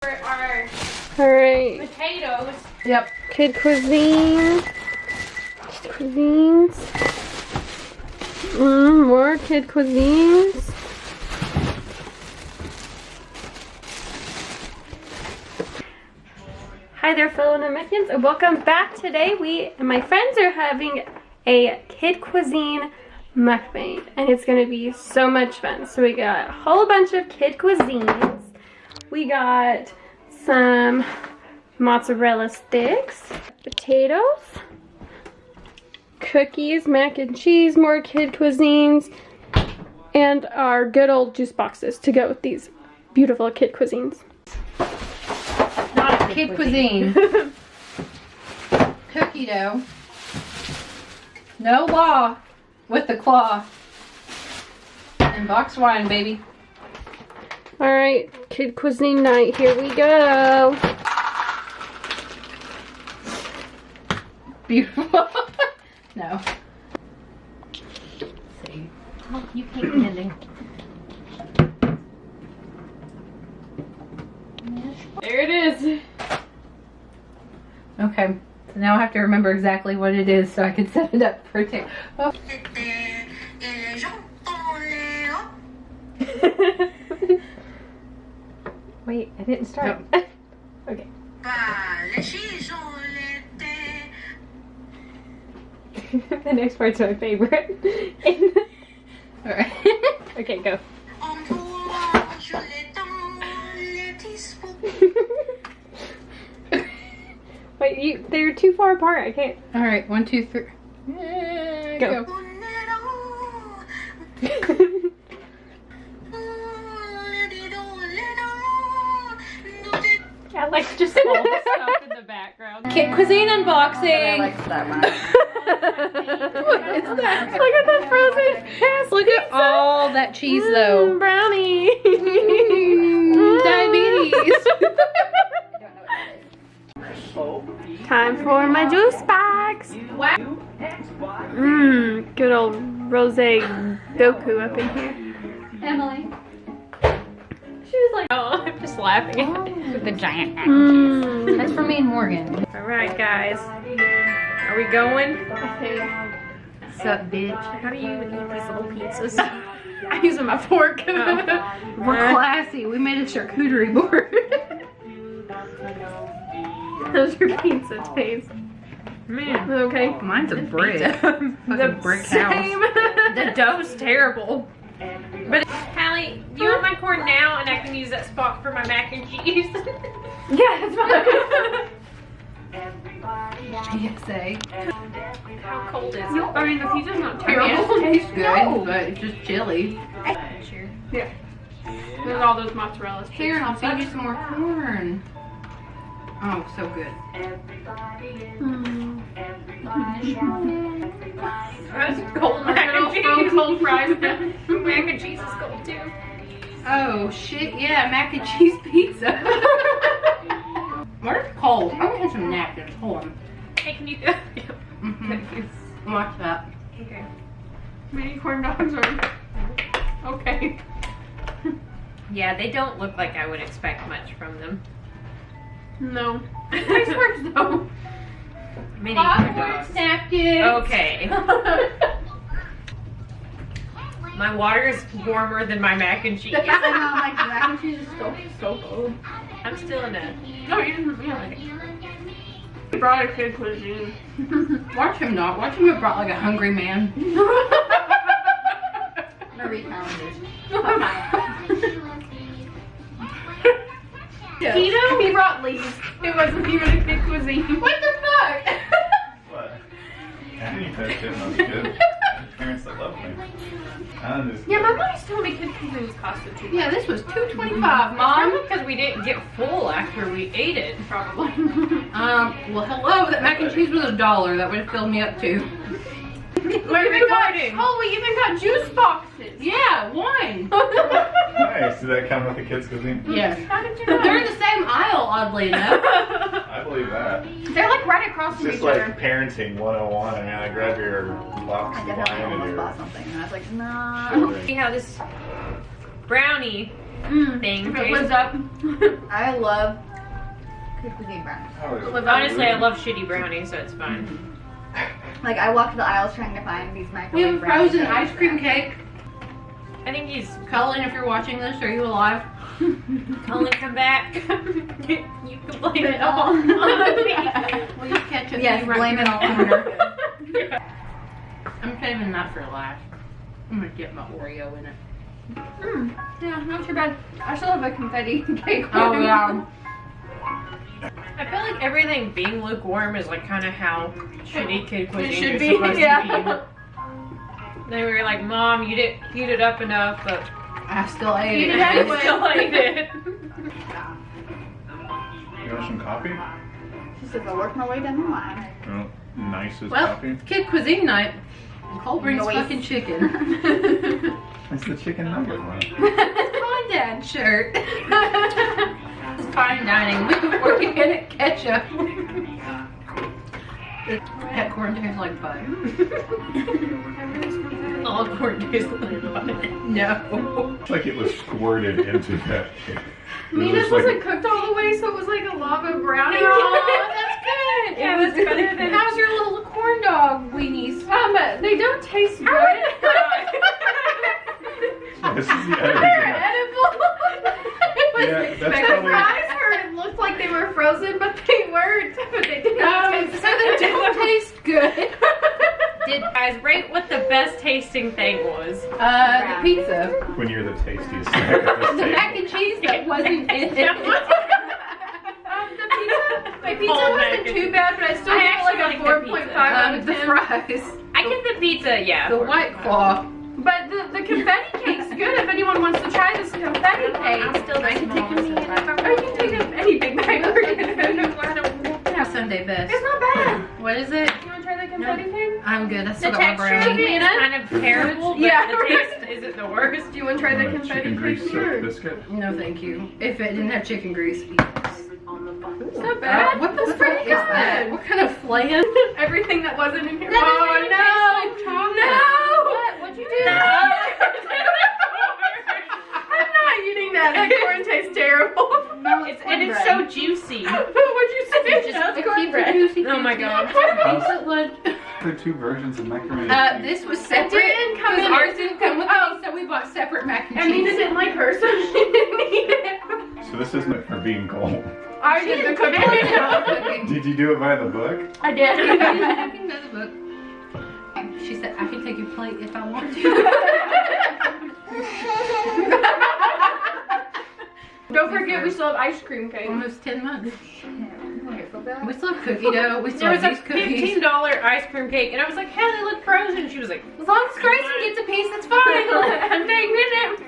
For our Alright. potatoes. Yep. Kid cuisine. Kid cuisines. More kid cuisines. Hi there, fellow Namibians, and welcome back. Today we and my friends are having a kid cuisine mukbang, and it's gonna be so much fun. So we got a whole bunch of kid cuisines. We got some mozzarella sticks, potatoes, cookies, mac and cheese, more kid cuisines, and our good old juice boxes to go with these beautiful kid cuisines. Not a kid cuisine. Cookie dough. No law with the claw. And box wine, baby. Alright, kid cuisine night, here we go. Beautiful. No. Let's see. Oh, you keep ending. There it is. Okay. So now I have to remember exactly what it is so I can set it up for tape. Oh. Wait, I didn't start. No. Okay. The next part's my favorite. Alright. Okay, go. Wait, they're too far apart. I can't. Alright, 1, 2, 3. Go. I like just all the stuff in the background. Kid cuisine unboxing. I like that one. What is that? Look at the frozen fast Look at all that cheese though. Brownie. Diabetes. Time for my juice box. Good old rose Goku up in here. Emily. She was like, oh, I'm just laughing. With the giant mac and cheese. That's for me and Morgan. Alright, guys. Are we going? What's up, bitch? How do you even eat these little pizzas? I'm using my fork. We're classy. We made a charcuterie board. How's your pizza taste? Man, Okay. Mine's a brick. The Fucking brick same. house. the dough's terrible. But Hallie, do you want my corn now, and I can use that spot for my mac and cheese? Yeah, it's fine. PSA. How cold is it? I mean, the pizza's not I mean, terrible. it tastes good, No. but it's just chili. Sure. Yeah. There's all those mozzarella sticks. Here, and I'll feed you some more corn. Oh, so good. That's cold mac and cheese. Cold fries. Mac and cheese is cold too. Oh, shit, yeah, mac and cheese pizza. What is cold? I'm gonna get some napkins. Hold on. Hey, can you do Watch that. Okay. Mini corn dogs are okay. Yeah, they don't look like I would expect much from them. No. Nice works though. Mini corn dogs. Napkins. Okay. My water is warmer than my mac and cheese. I know, like, the mac and cheese is so cold. I'm still in a. No, you didn't. Yeah. We brought a kid cuisine. Watch him not. Watch him have brought like a hungry man. Marie Callender's. Tito? He brought leaves. It wasn't even a kid cuisine. What the fuck? What? I didn't even kid when I was a kid. Parents that love me. I just Yeah, my mom's told me kid cuisines costed $2. Yeah, this was $2.25, Mom. Because we didn't get full after we ate it. Probably. Well, hello. That mac and cheese was $1. That would have filled me up too. We even got juice boxes. Yeah, wine. nice. Did that come with the kids' cuisine? Yes. How did you know? They're in the same aisle, oddly enough. I believe that. They're like right across It's from just each like other. parenting 101. I mean, I grab your box I of definitely wine and almost your bought something, and I was like, nah. children. See how this brownie thing. If it was up. I love Kid Cuisine brownies. Honestly, I love shitty brownies, so it's fine. Like, I walk the aisles trying to find these We microwave have a brownies. frozen ice cream cake. I think he's Cullen, if you're watching this, are you alive? Cullen, come back. You can blame it all on me. Will you catch it? Yes, blame it all on her. I'm saving that for last. I'm gonna get my Oreo in it. Yeah, not too bad. I still have a confetti cake. Oh yeah. I feel like everything being lukewarm is like kind of how shitty kid cuisine should is be, supposed yeah. to be. They were like, Mom, you didn't heat it up enough, but I still ate Eat it. it anyway. I still ate it. You want some coffee? She says, I'll work my way down the line. Well, nicest Well, coffee. Kid Cuisine night. Cole brings Noise. fucking chicken. It's the chicken nugget one. Fine Dad shirt. It's fine dining with organic ketchup. That corn tastes like butter. All corn tastes like butter. No. It's like it was squirted into that cake. I mean, this wasn't cooked all the way, so it was like a lava brownie. Oh, that's good. It was better than. How's your little corn dog weenies? They don't taste good. This is the They're editing. edible. Yeah, that's The probably. fries looked like they were frozen, but they weren't. But they didn't taste So they don't taste good. Did guys rate what the best tasting thing was? The pizza. When you're the tastiest snack at this The table. mac and cheese that wasn't in it. My pizza Oh, wasn't man. too bad, but I still I gave it actually like a like the 4.5 pizza. out of The 10. fries. I get the pizza, yeah. The White Claw. But the confetti cake's good if anyone wants to try this confetti cake. still I can take a any Big Mac or Have Sunday best. It's not bad. What is it? You want to try the confetti cake? I'm good. I The still got my texture of brownie. it is kind of terrible, but Yeah. the taste isn't the worst. Do you want to try the Want a confetti chicken cake? grease Sure. soaked biscuit? No, thank you. If it didn't have chicken grease. It's not bad. What the It's fuck pretty is that? good. What kind of flan? Everything that wasn't in here. That Oh doesn't even taste like chocolate. no! What? What'd you do? No! I'm not eating that. That corn tastes terrible. No, And it's so juicy. What'd you say? Just That's keep cornbread. juicy. Oh my god. Pizza lunch. There are two versions of macaroni and cheese. This was It separate. didn't come because in. ours didn't come with Oh. these, so we bought separate mac and cheese. Amina didn't like her, so she didn't eat it. So this isn't for being cold. I did the cooking. Did you do it by the book? I did. Cooking by the book. She said, I can take your plate if I want to. Don't forget, we still have ice cream cake. Almost 10 months. We still have cookie dough. We still There was have a these cookies. $15 ice cream cake, and I was like, "How they look frozen?" She was like, As long as Grayson gets a piece, that's fine. I'm taking it.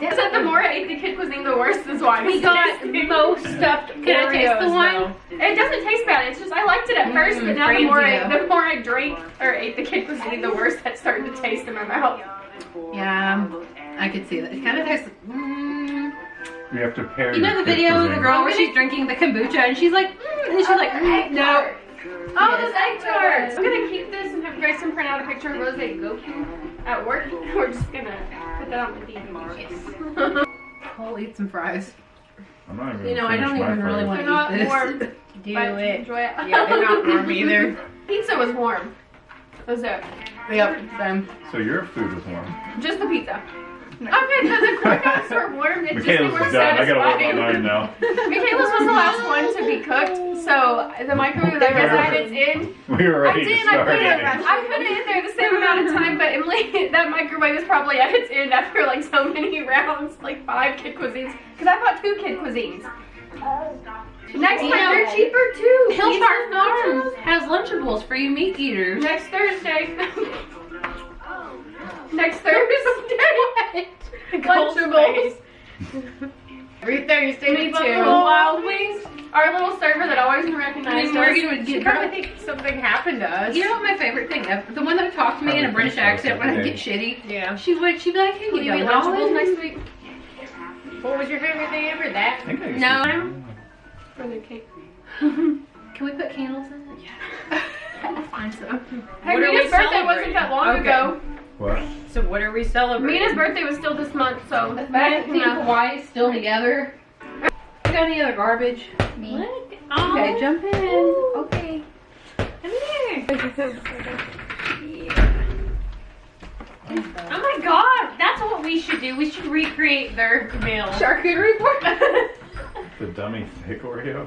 I said the more I ate the Kid Cuisine, the worse this wine "We is got tasting. most stuffed Can I taste the Oreos, wine? though." It doesn't taste bad. It's just I liked it at first, but now the Franzia. more I drank or ate the Kid Cuisine, the worse that started to taste in my mouth. Yeah, I could see that. It kind of tastes. We have to pair. You know your the video of the cuisine. girl where she's drinking the kombucha and she's like, and she's like, no. Oh, those egg tarts! I'm gonna keep this and have Grayson print out a picture of Rose Goku at work. We're just gonna put that on the DVD. I'll eat some fries. I'm not even You know, I gonna don't finish my even really fries. want They're to not eat this. warm. Do but it. enjoy it. Yeah, they're not warm either. Pizza was warm. Was it? Yep, same. So your food was warm. Just the pizza. Okay, so the corn dogs were warm. It's just they Michaela's were is done. I gotta work on satisfying. mine now. Michaela's was the last one to be cooked, so the microwave that was at its end. We were I ready to did. I start put it. eating. I put it in there the same amount of time, but Emily, that microwave is probably at its end after like so many rounds, like 5 Kid Cuisines. Because I bought 2 Kid Cuisines. Next time they're cheaper too. Hillstar Farms has Lunchables for you meat eaters. Next Thursday. Next Thursday. Lunchables. Every Thursday. Me too. Wild Wings. Our little server that always recognized And Morgan us. would She get probably drunk. thinks something happened to us. You know what my favorite thing ever? The one that would talk to me in a British accent when I get shitty. Yeah. She'd be like, hey, Will you you eat go, Lunchables next week? What was your favorite thing ever? That? I think I No. For the cake. Can we put candles in it? I'll find some. Hey, What are we Mina's birthday wasn't celebrating? that long Okay. ago. What? So what are we celebrating? Mina's birthday was still this month, so The fact that Team Hawaii is still together. You got any other garbage? Me. What? Oh, Okay, jump in. Okay. come here. Oh my god, that's what we should do. We should recreate their meal. Charcuterie board. The dummy thick Oreo?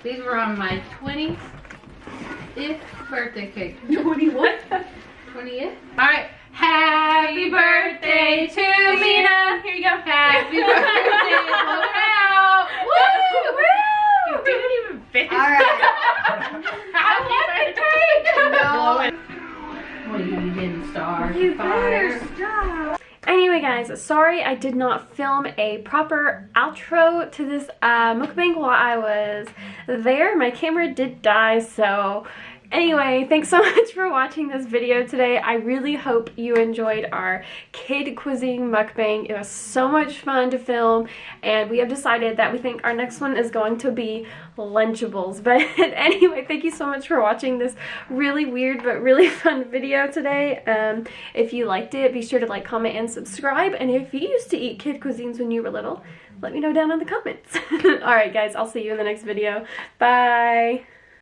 These were on my 20th birthday cake. 20 what? 20th? Alright. Happy birthday to Mina. Here you go. Happy birthday. Blow it out. Woo! Woo! You didn't even finish. All right. I want the cake. Blow it. What are you getting stars? You Fire. better stop. Anyway guys, sorry I did not film a proper outro to this mukbang while I was there. My camera did die, so anyway, thanks so much for watching this video today. I really hope you enjoyed our kid cuisine mukbang. It was so much fun to film, and we have decided that we think our next one is going to be Lunchables. But anyway, thank you so much for watching this really weird but really fun video today. If you liked it, be sure to like, comment, and subscribe. And if you used to eat kid cuisines when you were little, let me know down in the comments. Alright guys, I'll see you in the next video. Bye!